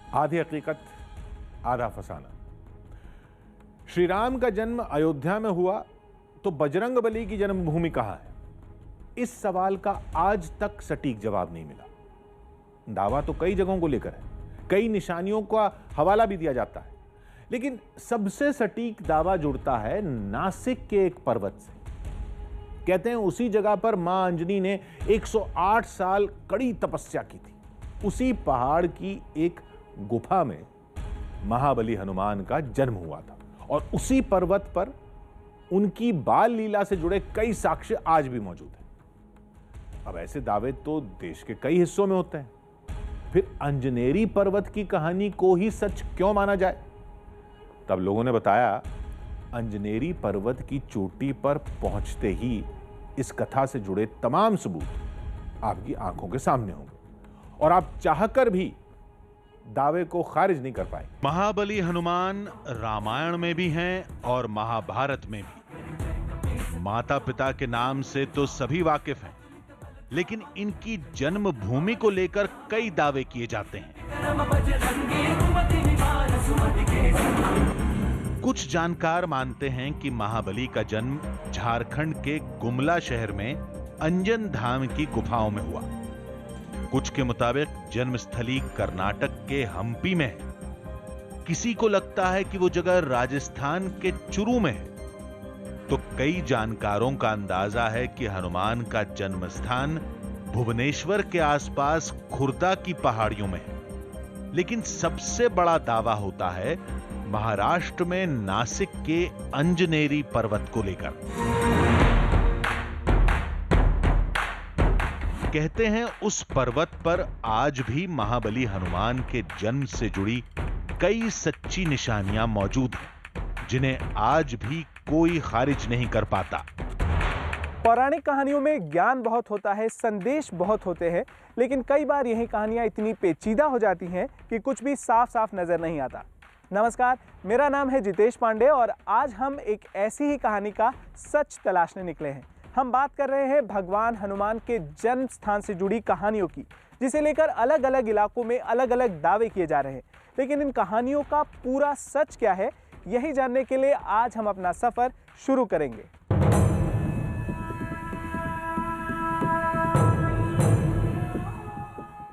आधी हकीकत आधा फसाना। श्री राम का जन्म अयोध्या में हुआ तो बजरंग बली की जन्मभूमि कहां है? इस सवाल का आज तक सटीक जवाब नहीं मिला। दावा तो कई जगहों को लेकर है, कई निशानियों का हवाला भी दिया जाता है, लेकिन सबसे सटीक दावा जुड़ता है नासिक के एक पर्वत से। कहते हैं उसी जगह पर मां अंजनी ने 108 साल कड़ी तपस्या की थी। उसी पहाड़ की एक गुफा में महाबली हनुमान का जन्म हुआ था और उसी पर्वत पर उनकी बाल लीला से जुड़े कई साक्ष्य आज भी मौजूद हैं। अब ऐसे दावे तो देश के कई हिस्सों में होते हैं, फिर अंजनेरी पर्वत की कहानी को ही सच क्यों माना जाए? तब लोगों ने बताया, अंजनेरी पर्वत की चोटी पर पहुंचते ही इस कथा से जुड़े तमाम सबूत आपकी आंखों के सामने होंगे और आप चाहकर भी दावे को खारिज नहीं कर पाए। महाबली हनुमान रामायण में भी हैं और महाभारत में भी। माता पिता के नाम से तो सभी वाकिफ हैं, लेकिन इनकी जन्मभूमि को लेकर कई दावे किए जाते हैं। कुछ जानकार मानते हैं कि महाबली का जन्म झारखंड के गुमला शहर में अंजन धाम की गुफाओं में हुआ। कुछ के मुताबिक जन्मस्थली कर्नाटक के हम्पी में है। किसी को लगता है कि वो जगह राजस्थान के चुरू में है, तो कई जानकारों का अंदाजा है कि हनुमान का जन्म स्थान भुवनेश्वर के आसपास खुर्दा की पहाड़ियों में है। लेकिन सबसे बड़ा दावा होता है महाराष्ट्र में नासिक के अंजनेरी पर्वत को लेकर। कहते हैं उस पर्वत पर आज भी महाबली हनुमान के जन्म से जुड़ी कई सच्ची निशानियां मौजूद हैं, जिन्हें आज भी कोई खारिज नहीं कर पाता। पौराणिक कहानियों में ज्ञान बहुत होता है, संदेश बहुत होते हैं, लेकिन कई बार यही कहानियां इतनी पेचीदा हो जाती हैं कि कुछ भी साफ साफ नजर नहीं आता। नमस्कार, मेरा नाम है जितेश पांडे और आज हम एक ऐसी ही कहानी का सच तलाशने निकले हैं। हम बात कर रहे हैं भगवान हनुमान के जन्म स्थान से जुड़ी कहानियों की, जिसे लेकर अलग अलग इलाकों में अलग अलग दावे किए जा रहे हैं। लेकिन इन कहानियों का पूरा सच क्या है, यही जानने के लिए आज हम अपना सफर शुरू करेंगे।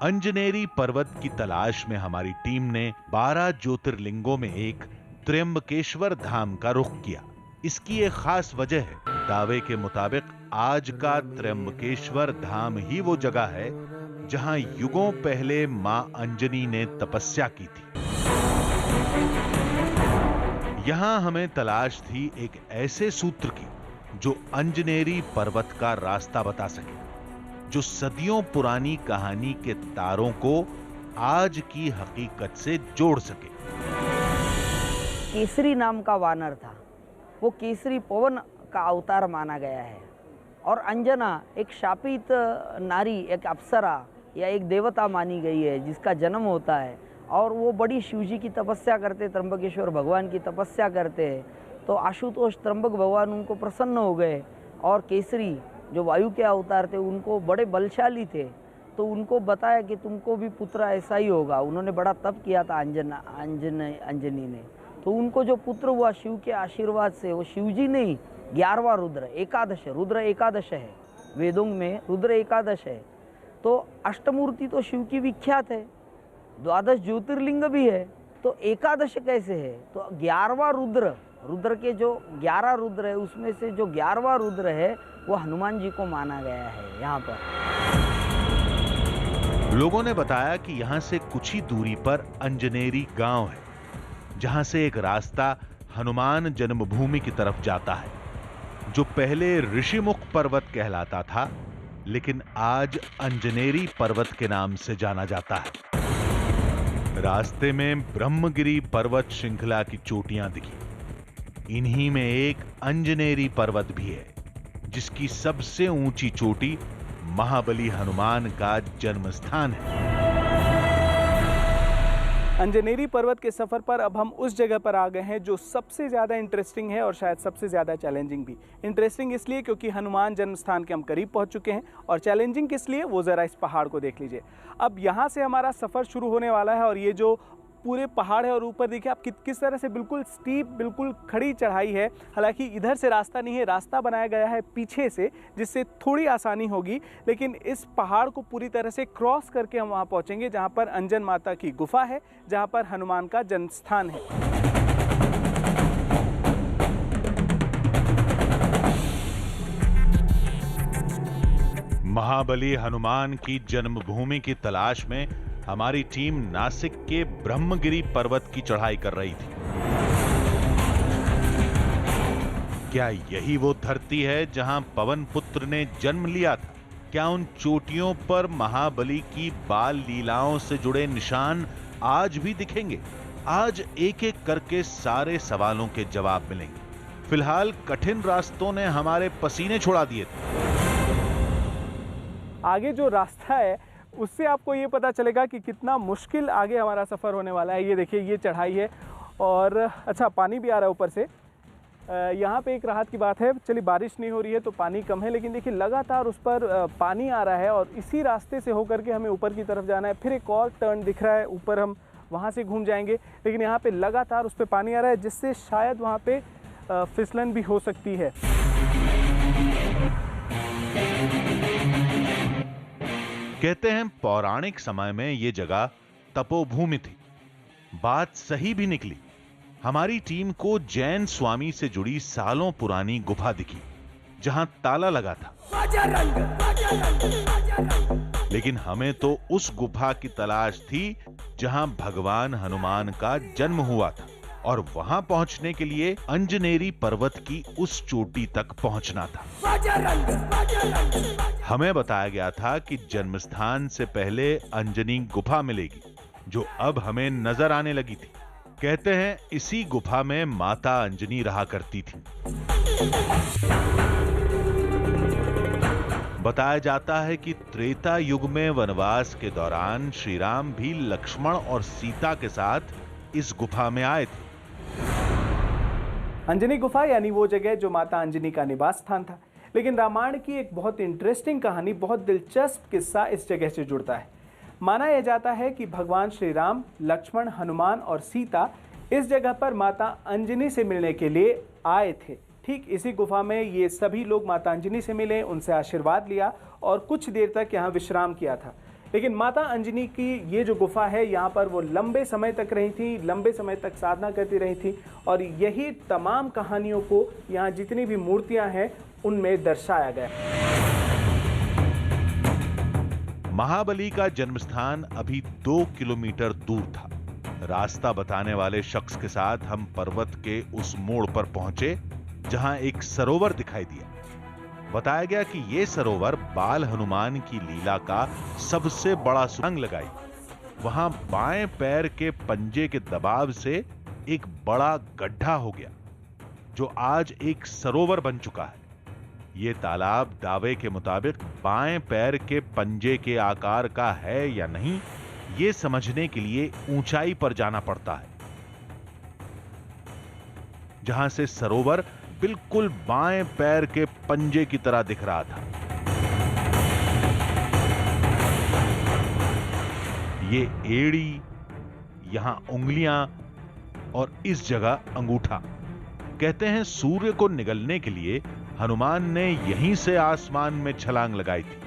अंजनेरी पर्वत की तलाश में हमारी टीम ने 12 ज्योतिर्लिंगों में एक त्र्यंबकेश्वर धाम का रुख किया। इसकी एक खास वजह है। दावे के मुताबिक आज का त्र्यंबकेश्वर धाम ही वो जगह है जहां युगों पहले मां अंजनी ने तपस्या की थी। यहां हमें तलाश थी एक ऐसे सूत्र की जो अंजनेरी पर्वत का रास्ता बता सके, जो सदियों पुरानी कहानी के तारों को आज की हकीकत से जोड़ सके। केसरी नाम का वानर था, वो केसरी पवन का अवतार माना गया है। और अंजना एक शापित नारी, एक अप्सरा या एक देवता मानी गई है जिसका जन्म होता है, और वो बड़ी शिवजी की तपस्या करते, त्र्यंबकेश्वर भगवान की तपस्या करते हैं। तो आशुतोष त्र्यंबक भगवान उनको प्रसन्न हो गए और केसरी जो वायु के अवतार थे उनको बड़े बलशाली थे, तो उनको बताया कि तुमको भी पुत्र ऐसा ही होगा। उन्होंने बड़ा तप किया था अंजनी ने, तो उनको जो पुत्र हुआ शिव के आशीर्वाद से, वो शिवजी नहीं 11वां रुद्र, एकादश, रुद्र एकादश है, वेदों में रुद्र एकादश है। तो अष्टमूर्ति तो शिव की विख्यात है, 12 ज्योतिर्लिंग भी है, तो एकादश कैसे है? तो 11वां रुद्र, रुद्र के जो 11 रुद्र है उसमें से जो 11वां रुद्र है वो हनुमान जी को माना गया है। यहाँ पर लोगों ने बताया कि यहां से कुछ ही दूरी पर अंजनेरी गांव है, जहां से एक रास्ता हनुमान जन्मभूमि की तरफ जाता है, जो पहले ऋषिमुख पर्वत कहलाता था, लेकिन आज अंजनेरी पर्वत के नाम से जाना जाता है। रास्ते में ब्रह्मगिरी पर्वत श्रृंखला की चोटियां दिखी। इन्हीं में एक अंजनेरी पर्वत भी है, जिसकी सबसे ऊंची चोटी महाबली हनुमान का जन्म स्थान है। अंजनेरी पर्वत के सफर पर अब हम उस जगह पर आ गए हैं जो सबसे ज़्यादा इंटरेस्टिंग है और शायद सबसे ज़्यादा चैलेंजिंग भी। इंटरेस्टिंग इसलिए क्योंकि हनुमान जन्म स्थान के हम करीब पहुंच चुके हैं, और चैलेंजिंग किस लिए, वो ज़रा इस पहाड़ को देख लीजिए। अब यहाँ से हमारा सफ़र शुरू होने वाला है और ये जो पूरे पहाड़ है और ऊपर देखिए आप किस तरह से बिल्कुल स्टीप, बिल्कुल खड़ी चढ़ाई है। हालांकि इधर से रास्ता नहीं है, रास्ता बनाया गया है पीछे से, जिससे थोड़ी आसानी होगी। लेकिन इस पहाड़ को पूरी तरह से क्रॉस करके हम वहाँ पहुँचेंगे जहाँ पर अंजन माता की गुफा है, जहाँ पर हनुमान का जन्म स्थान है। महाबली हनुमान की जन्मभूमि की तलाश में हमारी टीम नासिक के ब्रह्मगिरी पर्वत की चढ़ाई कर रही थी। क्या यही वो धरती है जहां पवन पुत्र ने जन्म लिया था? क्या उन चोटियों पर महाबली की बाल लीलाओं से जुड़े निशान आज भी दिखेंगे? आज एक एक करके सारे सवालों के जवाब मिलेंगे। फिलहाल कठिन रास्तों ने हमारे पसीने छुड़ा दिए थे। आगे जो रास्ता है उससे आपको ये पता चलेगा कि कितना मुश्किल आगे हमारा सफ़र होने वाला है। ये देखिए, ये चढ़ाई है और अच्छा पानी भी आ रहा है ऊपर से। यहाँ पे एक राहत की बात है, चलिए बारिश नहीं हो रही है तो पानी कम है, लेकिन देखिए लगातार उस पर पानी आ रहा है और इसी रास्ते से होकर के हमें ऊपर की तरफ जाना है। फिर एक और टर्न दिख रहा है ऊपर, हम वहाँ से घूम जाएंगे, लेकिन यहाँ पे लगातार उस पर पानी आ रहा है जिससे शायद वहाँ पे फिसलन भी हो सकती है। कहते हैं पौराणिक समय में यह जगह तपोभूमि थी। बात सही भी निकली। हमारी टीम को जैन स्वामी से जुड़ी सालों पुरानी गुफा दिखी जहां ताला लगा था। लेकिन हमें तो उस गुफा की तलाश थी जहां भगवान हनुमान का जन्म हुआ था और वहां पहुंचने के लिए अंजनेरी पर्वत की उस चोटी तक पहुंचना था। हमें बताया गया था कि जन्मस्थान से पहले अंजनी गुफा मिलेगी, जो अब हमें नजर आने लगी थी। कहते हैं इसी गुफा में माता अंजनी रहा करती थी। बताया जाता है कि त्रेता युग में वनवास के दौरान श्री राम भी लक्ष्मण और सीता के साथ इस गुफा में आए थे। अंजनी गुफा यानी वो जगह जो माता अंजनी का निवास स्थान था। लेकिन रामायण की एक बहुत इंटरेस्टिंग कहानी, बहुत दिलचस्प किस्सा इस जगह से जुड़ता है। माना यह जाता है कि भगवान श्री राम, लक्ष्मण, हनुमान और सीता इस जगह पर माता अंजनी से मिलने के लिए आए थे। ठीक इसी गुफा में ये सभी लोग माता अंजनी से मिले, उनसे आशीर्वाद लिया और कुछ देर तक यहाँ विश्राम किया था। लेकिन माता अंजनी की ये जो गुफा है, यहाँ पर वो लंबे समय तक रही थी, लंबे समय तक साधना करती रही थी और यही तमाम कहानियों को यहाँ जितनी भी मूर्तियाँ हैं उनमें दर्शाया गया। महाबली का जन्मस्थान अभी 2 किलोमीटर दूर था। रास्ता बताने वाले शख्स के साथ हम पर्वत के उस मोड़ पर पहुंचे जहां एक सरोवर दिखाई दिया। बताया गया कि यह सरोवर बाल हनुमान की लीला का सबसे बड़ा सुरंग लगाई। वहां बाएं पैर के पंजे के दबाव से एक बड़ा गड्ढा हो गया, जो आज एक सरोवर बन चुका है। यह तालाब दावे के मुताबिक बाएं पैर के पंजे के आकार का है या नहीं, यह समझने के लिए ऊंचाई पर जाना पड़ता है, जहां से सरोवर बिल्कुल बाएं पैर के पंजे की तरह दिख रहा था। ये एड़ी, यहां उंगलियां और इस जगह अंगूठा। कहते हैं सूर्य को निगलने के लिए हनुमान ने यहीं से आसमान में छलांग लगाई थी।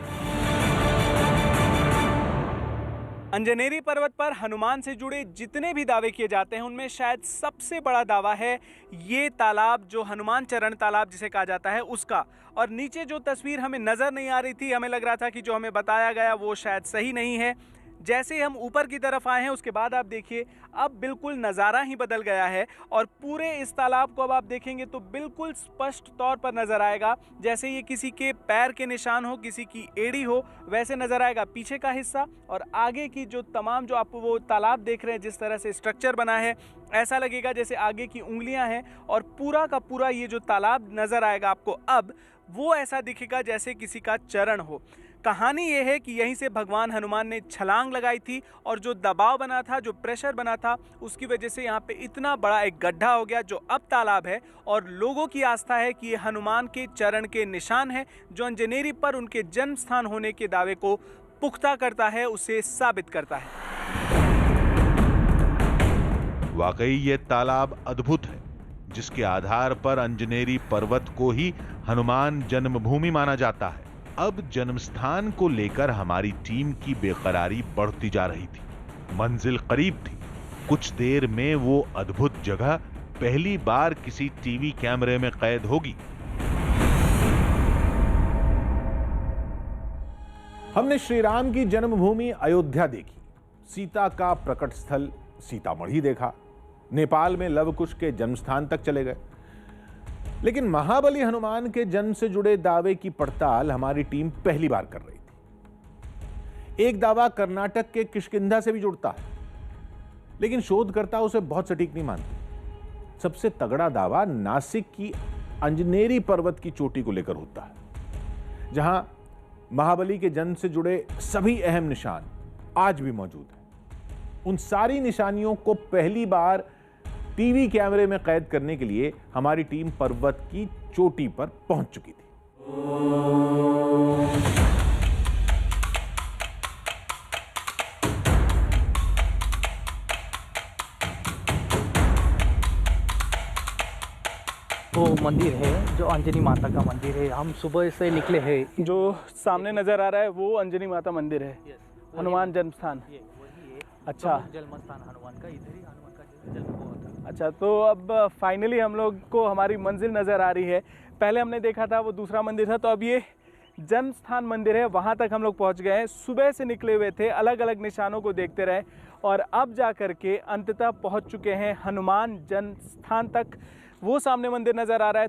अंजनेरी पर्वत पर हनुमान से जुड़े जितने भी दावे किए जाते हैं उनमें शायद सबसे बड़ा दावा है ये तालाब, जो हनुमान चरण तालाब जिसे कहा जाता है, उसका। और नीचे जो तस्वीर हमें नजर नहीं आ रही थी, हमें लग रहा था कि जो हमें बताया गया वो शायद सही नहीं है। जैसे ही हम ऊपर की तरफ आए हैं उसके बाद आप देखिए अब बिल्कुल नज़ारा ही बदल गया है और पूरे इस तालाब को अब आप देखेंगे तो बिल्कुल स्पष्ट तौर पर नज़र आएगा, जैसे ये किसी के पैर के निशान हो, किसी की एड़ी हो, वैसे नज़र आएगा पीछे का हिस्सा। और आगे की जो तमाम जो आप वो तालाब देख रहे हैं, जिस तरह से स्ट्रक्चर बना है, ऐसा लगेगा जैसे आगे की उंगलियां हैं और पूरा का पूरा ये जो तालाब नज़र आएगा आपको अब, वो ऐसा दिखेगा जैसे किसी का चरण हो। कहानी ये है कि यहीं से भगवान हनुमान ने छलांग लगाई थी और जो दबाव बना था, जो प्रेशर बना था, उसकी वजह से यहाँ पे इतना बड़ा एक गड्ढा हो गया जो अब तालाब है। और लोगों की आस्था है कि ये हनुमान के चरण के निशान है, जो अंजनेरी पर उनके जन्म स्थान होने के दावे को पुख्ता करता है, उसे साबित करता है। वाकई ये तालाब अद्भुत है, जिसके आधार पर अंजनेरी पर्वत को ही हनुमान जन्मभूमि माना जाता है। अब जन्मस्थान को लेकर हमारी टीम की बेकरारी बढ़ती जा रही थी। मंजिल करीब थी। कुछ देर में वो अद्भुत जगह पहली बार किसी टीवी कैमरे में कैद होगी। हमने श्री राम की जन्मभूमि अयोध्या देखी, सीता का प्रकट स्थल सीतामढ़ी देखा, नेपाल में लव कुश के जन्मस्थान तक चले गए। लेकिन महाबली हनुमान के जन्म से जुड़े दावे की पड़ताल हमारी टीम पहली बार कर रही थी। एक दावा कर्नाटक के किष्किंधा से भी जुड़ता है, लेकिन शोधकर्ता उसे बहुत सटीक नहीं मानते। सबसे तगड़ा दावा नासिक की अंजनेरी पर्वत की चोटी को लेकर होता है, जहां महाबली के जन्म से जुड़े सभी अहम निशान आज भी मौजूद हैं। उन सारी निशानियों को पहली बार टीवी कैमरे में कैद करने के लिए हमारी टीम पर्वत की चोटी पर पहुंच चुकी थी। वो मंदिर है जो अंजनी माता का मंदिर है। हम सुबह से निकले हैं। जो सामने नजर आ रहा है वो अंजनी माता मंदिर है, हनुमान जन्म स्थान। अच्छा, जन्म स्थान हनुमान का, इधर ही हनुमान का जन्म हुआ था। अच्छा, तो अब फाइनली हम लोग को हमारी मंजिल नज़र आ रही है। पहले हमने देखा था वो दूसरा मंदिर था, तो अब ये जन्म स्थान मंदिर है, वहाँ तक हम लोग पहुँच गए हैं। सुबह से निकले हुए थे, अलग अलग निशानों को देखते रहे और अब जा कर के अंततः पहुँच चुके हैं हनुमान जन्म स्थान तक। वो सामने मंदिर नज़र आ रहा है,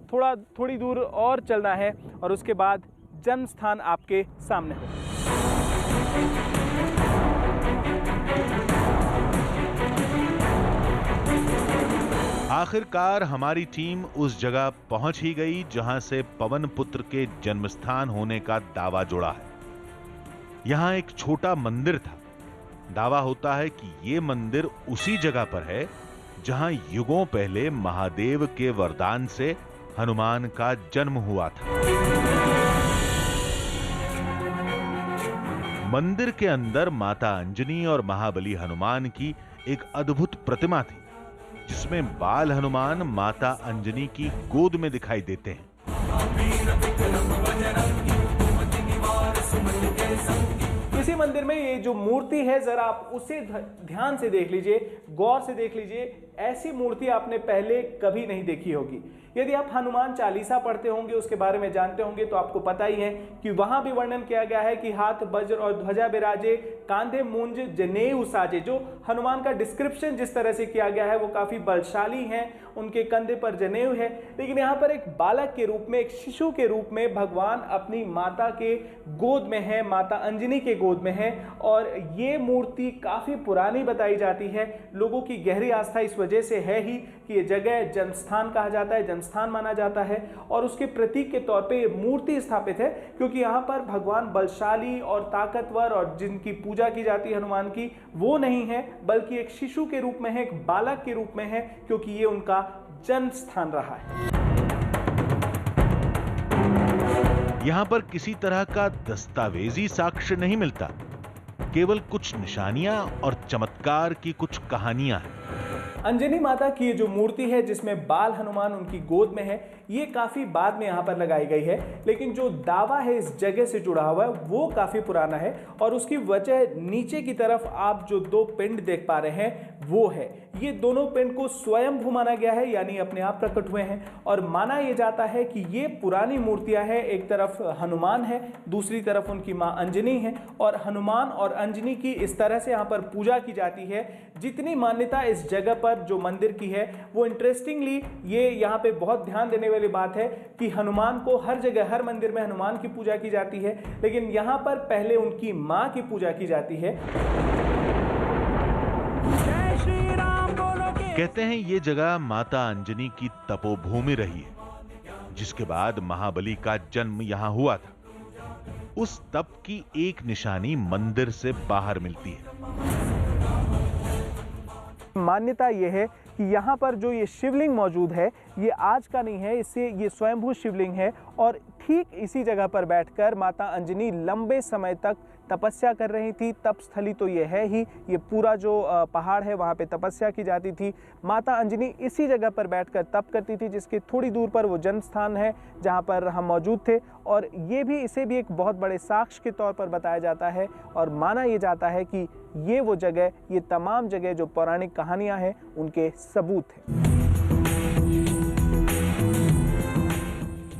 थोड़ी दूर और चलना है और उसके बाद जन्म स्थान आपके सामने हो। आखिरकार हमारी टीम उस जगह पहुंच ही गई जहां से पवन पुत्र के जन्मस्थान होने का दावा जुड़ा है। यहां एक छोटा मंदिर था। दावा होता है कि यह मंदिर उसी जगह पर है जहां युगों पहले महादेव के वरदान से हनुमान का जन्म हुआ था। मंदिर के अंदर माता अंजनी और महाबली हनुमान की एक अद्भुत प्रतिमा थी, जिसमें बाल हनुमान माता अंजनी की गोद में दिखाई देते हैं। इसी मंदिर में ये जो मूर्ति है, जरा आप उसे ध्यान से देख लीजिए, गौर से देख लीजिए। ऐसी मूर्ति आपने पहले कभी नहीं देखी होगी। यदि आप हनुमान चालीसा पढ़ते होंगे, उसके बारे में जानते होंगे, तो आपको पता ही है कि वहां भी वर्णन किया गया है कि हाथ वज्र और ध्वजा बिराजे, कांधे मूंज जनेऊ साजे। जो हनुमान का डिस्क्रिप्शन जिस तरह से किया गया है वो काफी बलशाली हैं, उनके कंधे पर जनेऊ है। लेकिन यहाँ पर एक बालक के रूप में, एक शिशु के रूप में भगवान अपनी माता के गोद में है, माता अंजनी के गोद में है। और ये मूर्ति काफी पुरानी बताई जाती है। लोगों की गहरी आस्था इस वजह से है ही कि ये जगह जन्मस्थान कहा जाता है, जन्मस्थान माना जाता है और उसके प्रतीक के तौर पे ये मूर्ति स्थापित है, क्योंकि यहाँ पर भगवान बलशाली और ताकतवर और जिनकी पूजा की जाती है हनुमान की, वो नहीं है, बल्कि एक शिशु के रूप में है, एक बालक के रूप में है, क्योंकि ये उनका जन्म स्थान रहा है। यहां पर किसी तरह का दस्तावेजी साक्ष्य नहीं मिलता, केवल कुछ निशानियां और चमत्कार की कुछ कहानियां हैं। अंजनी माता की ये जो मूर्ति है जिसमें बाल हनुमान उनकी गोद में है, ये काफी बाद में यहाँ पर लगाई गई है, लेकिन जो दावा है इस जगह से जुड़ा हुआ है वो काफी पुराना है। और उसकी वजह नीचे की तरफ आप जो दो पिंड देख पा रहे हैं वो है। ये दोनों पिंड को स्वयंभू माना गया है, यानी अपने आप प्रकट हुए हैं। और माना यह जाता है कि ये पुरानी मूर्तियां हैं, एक तरफ हनुमान है, दूसरी तरफ उनकी मां अंजनी है। और हनुमान और अंजनी की इस तरह से यहाँ पर पूजा की जाती है। जितनी मान्यता इस जगह पर जो मंदिर की है वो इंटरेस्टिंगली, ये यहाँ पे बहुत ध्यान देने वाली बात है कि हनुमान को हर जगह, हर मंदिर में हनुमान की पूजा की जाती है, लेकिन यहाँ पर पहले उनकी मां की पूजा की जाती है। कहते हैं ये जगह माता अंजनी की तपोभूमि रही है, जिसके बाद महाबली का जन्म यहां हुआ था। उस तप की एक निशानी मंदिर से बाहर मिलती है। मान्यता यह है कि यहाँ पर जो ये शिवलिंग मौजूद है ये आज का नहीं है, इससे ये स्वयंभू शिवलिंग है और ठीक इसी जगह पर बैठकर माता अंजनी लंबे समय तक तपस्या कर रही थी। तपस्थली तो ये है ही, ये पूरा जो पहाड़ है वहाँ पे तपस्या की जाती थी। माता अंजनी इसी जगह पर बैठकर तप करती थी, जिसके थोड़ी दूर पर वो जन्म स्थान है जहाँ पर हम मौजूद थे। और ये भी, इसे भी एक बहुत बड़े साक्ष्य के तौर पर बताया जाता है और माना ये जाता है कि ये वो जगह, ये तमाम जगह जो पौराणिक कहानियाँ हैं उनके सबूत हैं।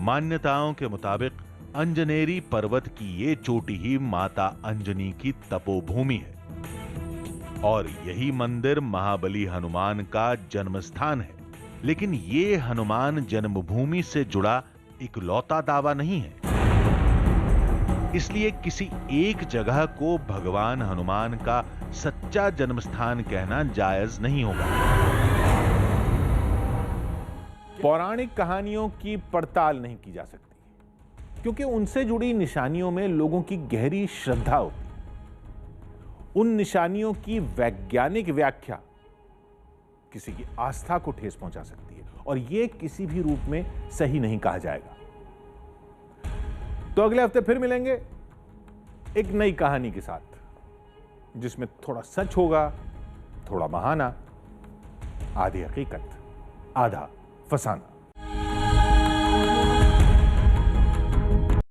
मान्यताओं के मुताबिक अंजनेरी पर्वत की ये चोटी ही माता अंजनी की तपोभूमि है और यही मंदिर महाबली हनुमान का जन्म स्थान है। लेकिन ये हनुमान जन्मभूमि से जुड़ा इकलौता दावा नहीं है, इसलिए किसी एक जगह को भगवान हनुमान का सच्चा जन्म स्थान कहना जायज नहीं होगा। पौराणिक कहानियों की पड़ताल नहीं की जा सकती क्योंकि उनसे जुड़ी निशानियों में लोगों की गहरी श्रद्धा होती है। उन निशानियों की वैज्ञानिक व्याख्या किसी की आस्था को ठेस पहुंचा सकती है और यह किसी भी रूप में सही नहीं कहा जाएगा। तो अगले हफ्ते फिर मिलेंगे एक नई कहानी के साथ, जिसमें थोड़ा सच होगा, थोड़ा बहाना, आधी हकीकत, आधा फसाना।